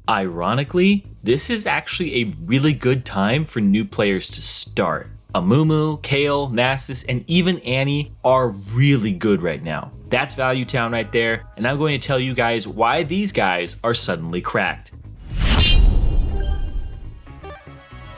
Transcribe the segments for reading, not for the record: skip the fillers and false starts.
Ironically, this is actually a really good time for new players to start. Amumu, Kale, Nasus, and even Annie are really good right now. That's Value Town right there, and I'm going to tell you guys why these guys are suddenly cracked.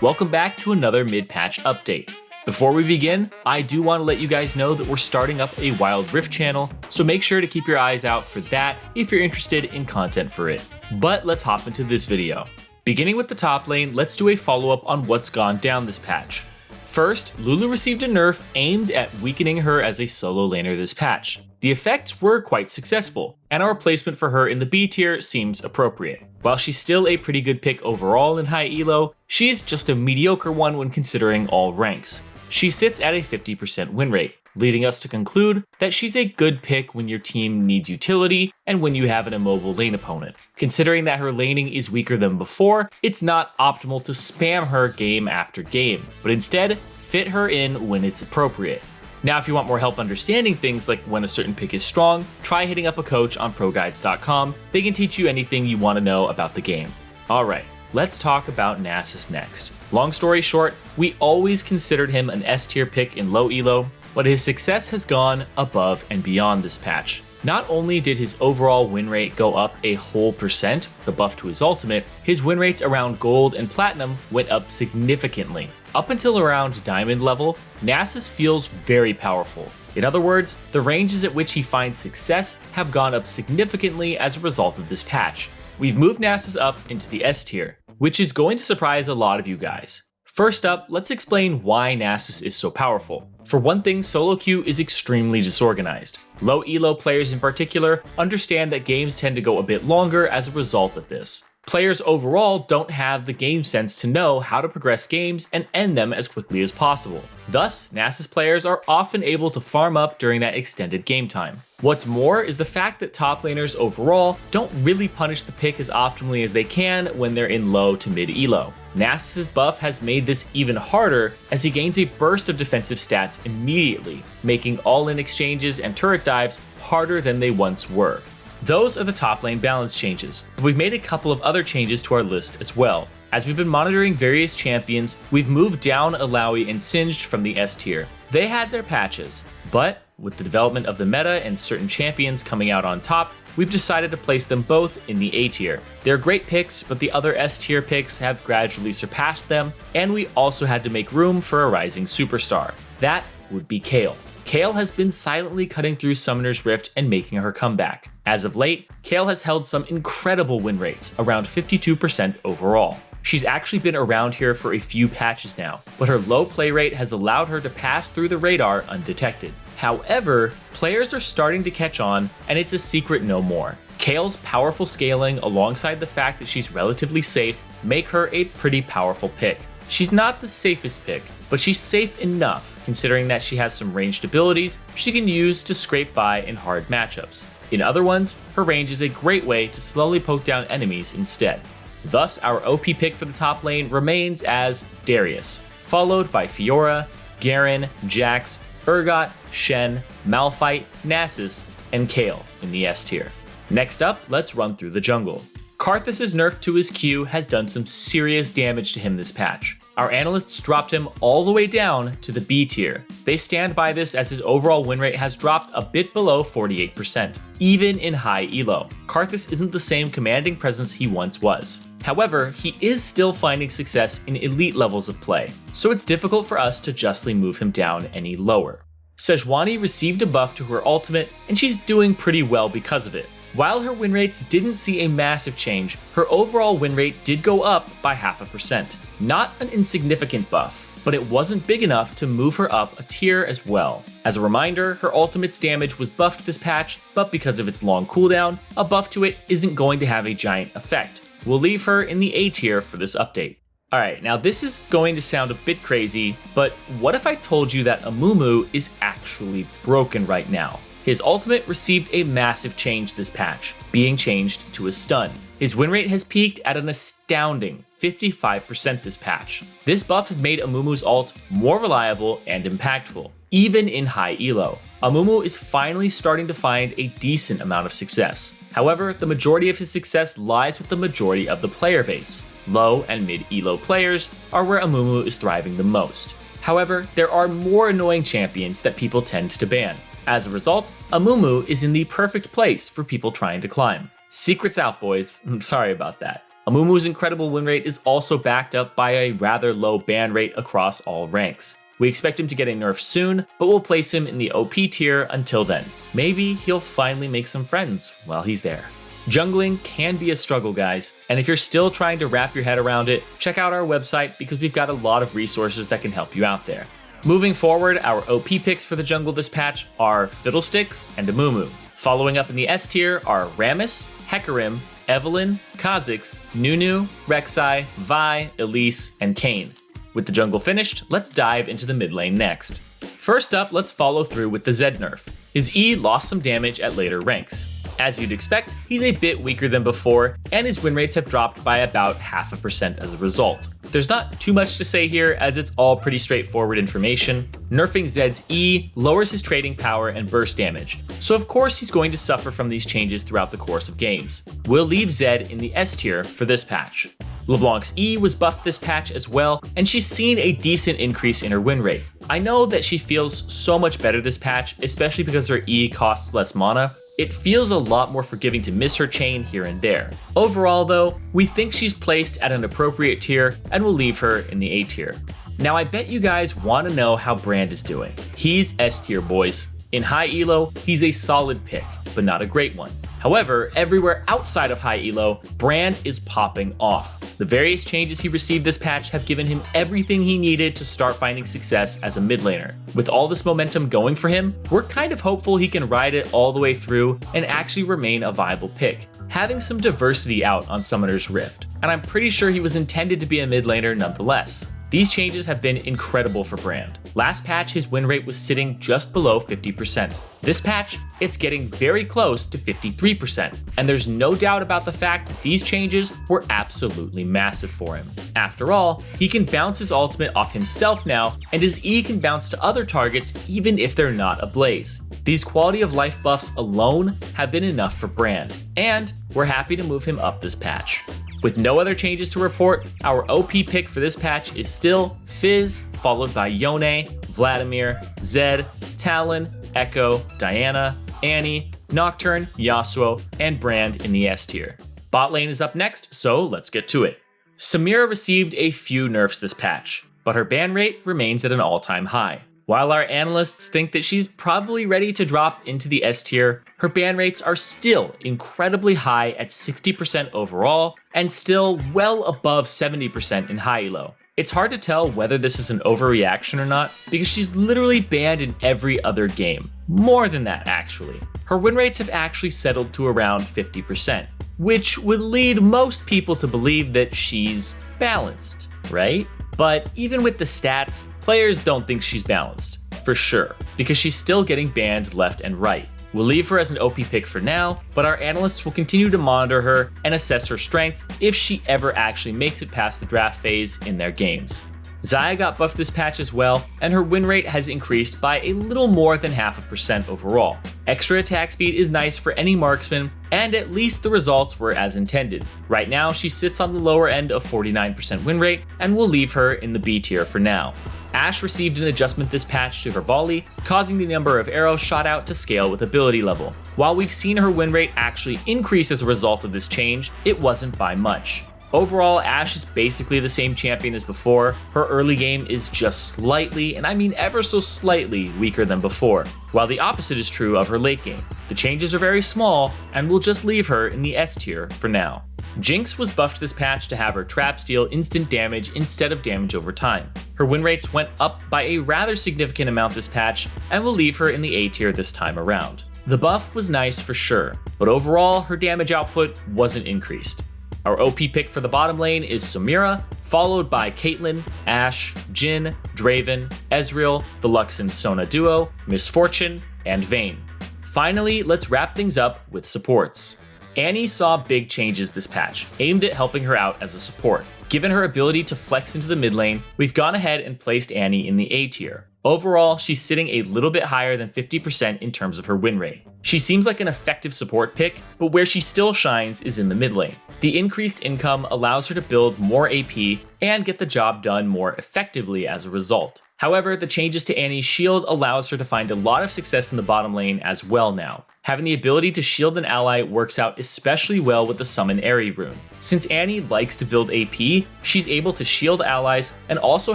Welcome back to another mid-patch update. Before we begin, I do want to let you guys know that we're starting up a Wild Rift channel, so make sure to keep your eyes out for that if you're interested in content for it. But let's hop into this video. Beginning with the top lane, let's do a follow-up on what's gone down this patch. First, Lulu received a nerf aimed at weakening her as a solo laner this patch. The effects were quite successful, and our placement for her in the B tier seems appropriate. While she's still a pretty good pick overall in high elo, she's just a mediocre one when considering all ranks. She sits at a 50% win rate, leading us to conclude that she's a good pick when your team needs utility and when you have an immobile lane opponent. Considering that her laning is weaker than before, it's not optimal to spam her game after game, but instead fit her in when it's appropriate. Now, if you want more help understanding things like when a certain pick is strong, try hitting up a coach on ProGuides.com. They can teach you anything you want to know about the game. Alright, let's talk about Nasus next. Long story short, we always considered him an S tier pick in low elo, but his success has gone above and beyond this patch. Not only did his overall win rate go up a whole percent, the buff to his ultimate, his win rates around gold and platinum went up significantly. Up until around diamond level, Nasus feels very powerful. In other words, the ranges at which he finds success have gone up significantly as a result of this patch. We've moved Nasus up into the S tier, which is going to surprise a lot of you guys. First up, let's explain why Nasus is so powerful. For one thing, solo queue is extremely disorganized. Low elo players in particular understand that games tend to go a bit longer as a result of this. Players overall don't have the game sense to know how to progress games and end them as quickly as possible. Thus, Nasus players are often able to farm up during that extended game time. What's more is the fact that top laners overall don't really punish the pick as optimally as they can when they're in low to mid elo. Nasus's buff has made this even harder as he gains a burst of defensive stats immediately, making all-in exchanges and turret dives harder than they once were. Those are the top lane balance changes, but we've made a couple of other changes to our list as well. As we've been monitoring various champions, we've moved down Alawi and Singed from the S tier. They had their patches, but with the development of the meta and certain champions coming out on top, we've decided to place them both in the A tier. They're great picks, but the other S tier picks have gradually surpassed them, and we also had to make room for a rising superstar. That would be Kale. Kale has been silently cutting through Summoner's Rift and making her comeback. As of late, Kale has held some incredible win rates, around 52% overall. She's actually been around here for a few patches now, but her low play rate has allowed her to pass through the radar undetected. However, players are starting to catch on, and it's a secret no more. Kale's powerful scaling alongside the fact that she's relatively safe make her a pretty powerful pick. She's not the safest pick, but she's safe enough considering that she has some ranged abilities she can use to scrape by in hard matchups. In other ones, her range is a great way to slowly poke down enemies instead. Thus, our OP pick for the top lane remains as Darius, followed by Fiora, Garen, Jax, Urgot, Shen, Malphite, Nasus, and Kale in the S tier. Next up, let's run through the jungle. Karthus' nerf to his Q has done some serious damage to him this patch. Our analysts dropped him all the way down to the B tier. They stand by this as his overall win rate has dropped a bit below 48%, even in high elo. Karthus isn't the same commanding presence he once was. However, he is still finding success in elite levels of play, so it's difficult for us to justly move him down any lower. Sejuani received a buff to her ultimate, and she's doing pretty well because of it. While her win rates didn't see a massive change, her overall win rate did go up by 0.5%. Not an insignificant buff, but it wasn't big enough to move her up a tier as well. As a reminder, her ultimate's damage was buffed this patch, but because of its long cooldown, a buff to it isn't going to have a giant effect. We'll leave her in the A tier for this update. Alright, now this is going to sound a bit crazy, but what if I told you that Amumu is actually broken right now? His ultimate received a massive change this patch, being changed to a stun. His win rate has peaked at an astounding 55% this patch. This buff has made Amumu's ult more reliable and impactful. even in high elo. Amumu is finally starting to find a decent amount of success. However, the majority of his success lies with the majority of the player base. Low and mid elo players are where Amumu is thriving the most. However, there are more annoying champions that people tend to ban. As a result, Amumu is in the perfect place for people trying to climb. Secrets out, boys. I'm sorry about that. Amumu's incredible win rate is also backed up by a rather low ban rate across all ranks. We expect him to get a nerf soon, but we'll place him in the OP tier until then. Maybe he'll finally make some friends while he's there. Jungling can be a struggle, guys, and if you're still trying to wrap your head around it, check out our website because we've got a lot of resources that can help you out there. Moving forward, our OP picks for the jungle this patch are Fiddlesticks and Amumu. Following up in the S tier are Rammus, Hecarim, Evelynn, Kha'Zix, Nunu, Rek'Sai, Vi, Elise, and Kayn. With the jungle finished, let's dive into the mid lane next. First up, let's follow through with the Zed nerf. His E lost some damage at later ranks. As you'd expect, he's a bit weaker than before, and his win rates have dropped by about 0.5% as a result. There's not too much to say here, as it's all pretty straightforward information. Nerfing Zed's E lowers his trading power and burst damage, so of course he's going to suffer from these changes throughout the course of games. We'll leave Zed in the S tier for this patch. LeBlanc's E was buffed this patch as well, and she's seen a decent increase in her win rate. I know that she feels so much better this patch, especially because her E costs less mana. It feels a lot more forgiving to miss her chain here and there. Overall though, we think she's placed at an appropriate tier and we'll leave her in the A tier. Now I bet you guys want to know how Brand is doing. He's S tier, boys. In high elo, he's a solid pick, but not a great one. However, everywhere outside of high elo, Brand is popping off. The various changes he received this patch have given him everything he needed to start finding success as a mid laner. With all this momentum going for him, we're kind of hopeful he can ride it all the way through and actually remain a viable pick, having some diversity out on Summoner's Rift, and I'm pretty sure he was intended to be a mid laner nonetheless. These changes have been incredible for Brand. Last patch, his win rate was sitting just below 50%. This patch, it's getting very close to 53%, and there's no doubt about the fact that these changes were absolutely massive for him. After all, he can bounce his ultimate off himself now, and his E can bounce to other targets even if they're not ablaze. These quality of life buffs alone have been enough for Brand, and we're happy to move him up this patch. With no other changes to report, our OP pick for this patch is still Fizz, followed by Yone, Vladimir, Zed, Talon, Echo, Diana, Annie, Nocturne, Yasuo, and Brand in the S tier. Bot lane is up next, so let's get to it. Samira received a few nerfs this patch, but her ban rate remains at an all-time high. While our analysts think that she's probably ready to drop into the S tier, her ban rates are still incredibly high at 60% overall, and still well above 70% in high elo. It's hard to tell whether this is an overreaction or not, because she's literally banned in every other game. More than that, actually. Her win rates have actually settled to around 50%, which would lead most people to believe that she's balanced, right? But even with the stats, players don't think she's balanced, for sure, because she's still getting banned left and right. We'll leave her as an OP pick for now, but our analysts will continue to monitor her and assess her strengths if she ever actually makes it past the draft phase in their games. Xayah got buffed this patch as well, and her win rate has increased by a little more than 0.5% overall. Extra attack speed is nice for any marksman, and at least the results were as intended. Right now, she sits on the lower end of 49% win rate, and we'll leave her in the B tier for now. Ashe received an adjustment this patch to her volley, causing the number of arrows shot out to scale with ability level. While we've seen her win rate actually increase as a result of this change, it wasn't by much. Overall, Ashe is basically the same champion as before. Her early game is just slightly, and I mean ever so slightly, weaker than before, while the opposite is true of her late game. The changes are very small, and we'll just leave her in the S tier for now. Jinx was buffed this patch to have her trap deal instant damage instead of damage over time. Her win rates went up by a rather significant amount this patch, and we'll leave her in the A tier this time around. The buff was nice for sure, but overall her damage output wasn't increased. Our OP pick for the bottom lane is Samira, followed by Caitlyn, Ashe, Jhin, Draven, Ezreal, the Lux and Sona duo, Miss Fortune, and Vayne. Finally, let's wrap things up with supports. Annie saw big changes this patch, aimed at helping her out as a support. Given her ability to flex into the mid lane, we've gone ahead and placed Annie in the A tier. Overall, she's sitting a little bit higher than 50% in terms of her win rate. She seems like an effective support pick, but where she still shines is in the mid lane. The increased income allows her to build more AP and get the job done more effectively as a result. However, the changes to Annie's shield allows her to find a lot of success in the bottom lane as well now. Having the ability to shield an ally works out especially well with the Summon Aerie rune. Since Annie likes to build AP, she's able to shield allies and also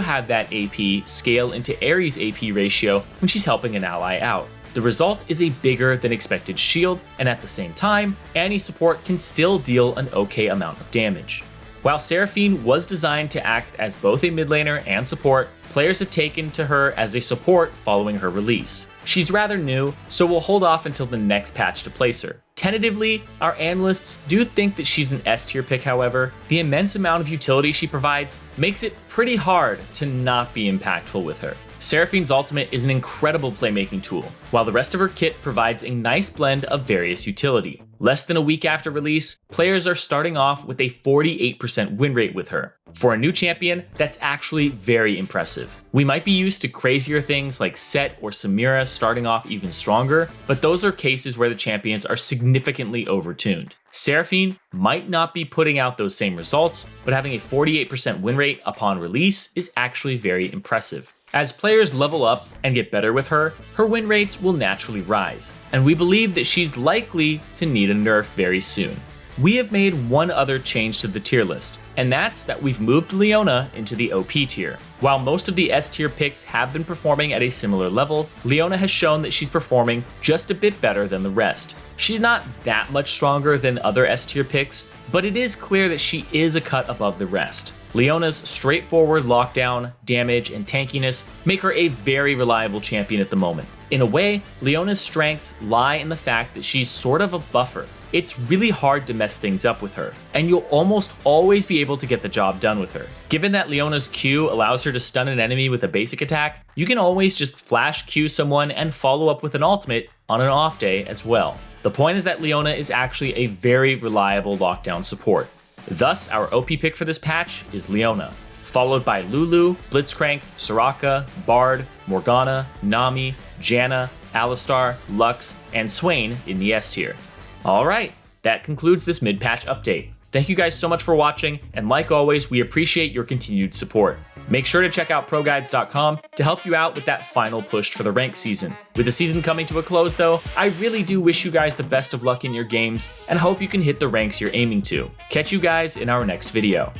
have that AP scale into Aerie's AP ratio when she's helping an ally out. The result is a bigger than expected shield, and at the same time, Annie's support can still deal an okay amount of damage. While Seraphine was designed to act as both a mid laner and support, players have taken to her as a support following her release. She's rather new, so we'll hold off until the next patch to place her. Tentatively, our analysts do think that she's an S tier pick, however. The immense amount of utility she provides makes it pretty hard to not be impactful with her. Seraphine's ultimate is an incredible playmaking tool, while the rest of her kit provides a nice blend of various utility. Less than a week after release, players are starting off with a 48% win rate with her. For a new champion, that's actually very impressive. We might be used to crazier things like Set or Samira starting off even stronger, but those are cases where the champions are significantly overtuned. Seraphine might not be putting out those same results, but having a 48% win rate upon release is actually very impressive. As players level up and get better with her, her win rates will naturally rise, and we believe that she's likely to need a nerf very soon. We have made one other change to the tier list, and that's that we've moved Leona into the OP tier. While most of the S tier picks have been performing at a similar level, Leona has shown that she's performing just a bit better than the rest. She's not that much stronger than other S tier picks, but it is clear that she is a cut above the rest. Leona's straightforward lockdown, damage, and tankiness make her a very reliable champion at the moment. In a way, Leona's strengths lie in the fact that she's sort of a buffer. It's really hard to mess things up with her, and you'll almost always be able to get the job done with her. Given that Leona's Q allows her to stun an enemy with a basic attack, you can always just flash Q someone and follow up with an ultimate on an off day as well. The point is that Leona is actually a very reliable lockdown support. Thus, our OP pick for this patch is Leona, followed by Lulu, Blitzcrank, Soraka, Bard, Morgana, Nami, Janna, Alistar, Lux, and Swain in the S tier. Alright, that concludes this mid-patch update. Thank you guys so much for watching, and like always, we appreciate your continued support. Make sure to check out ProGuides.com to help you out with that final push for the rank season. With the season coming to a close though, I really do wish you guys the best of luck in your games, and hope you can hit the ranks you're aiming to. Catch you guys in our next video.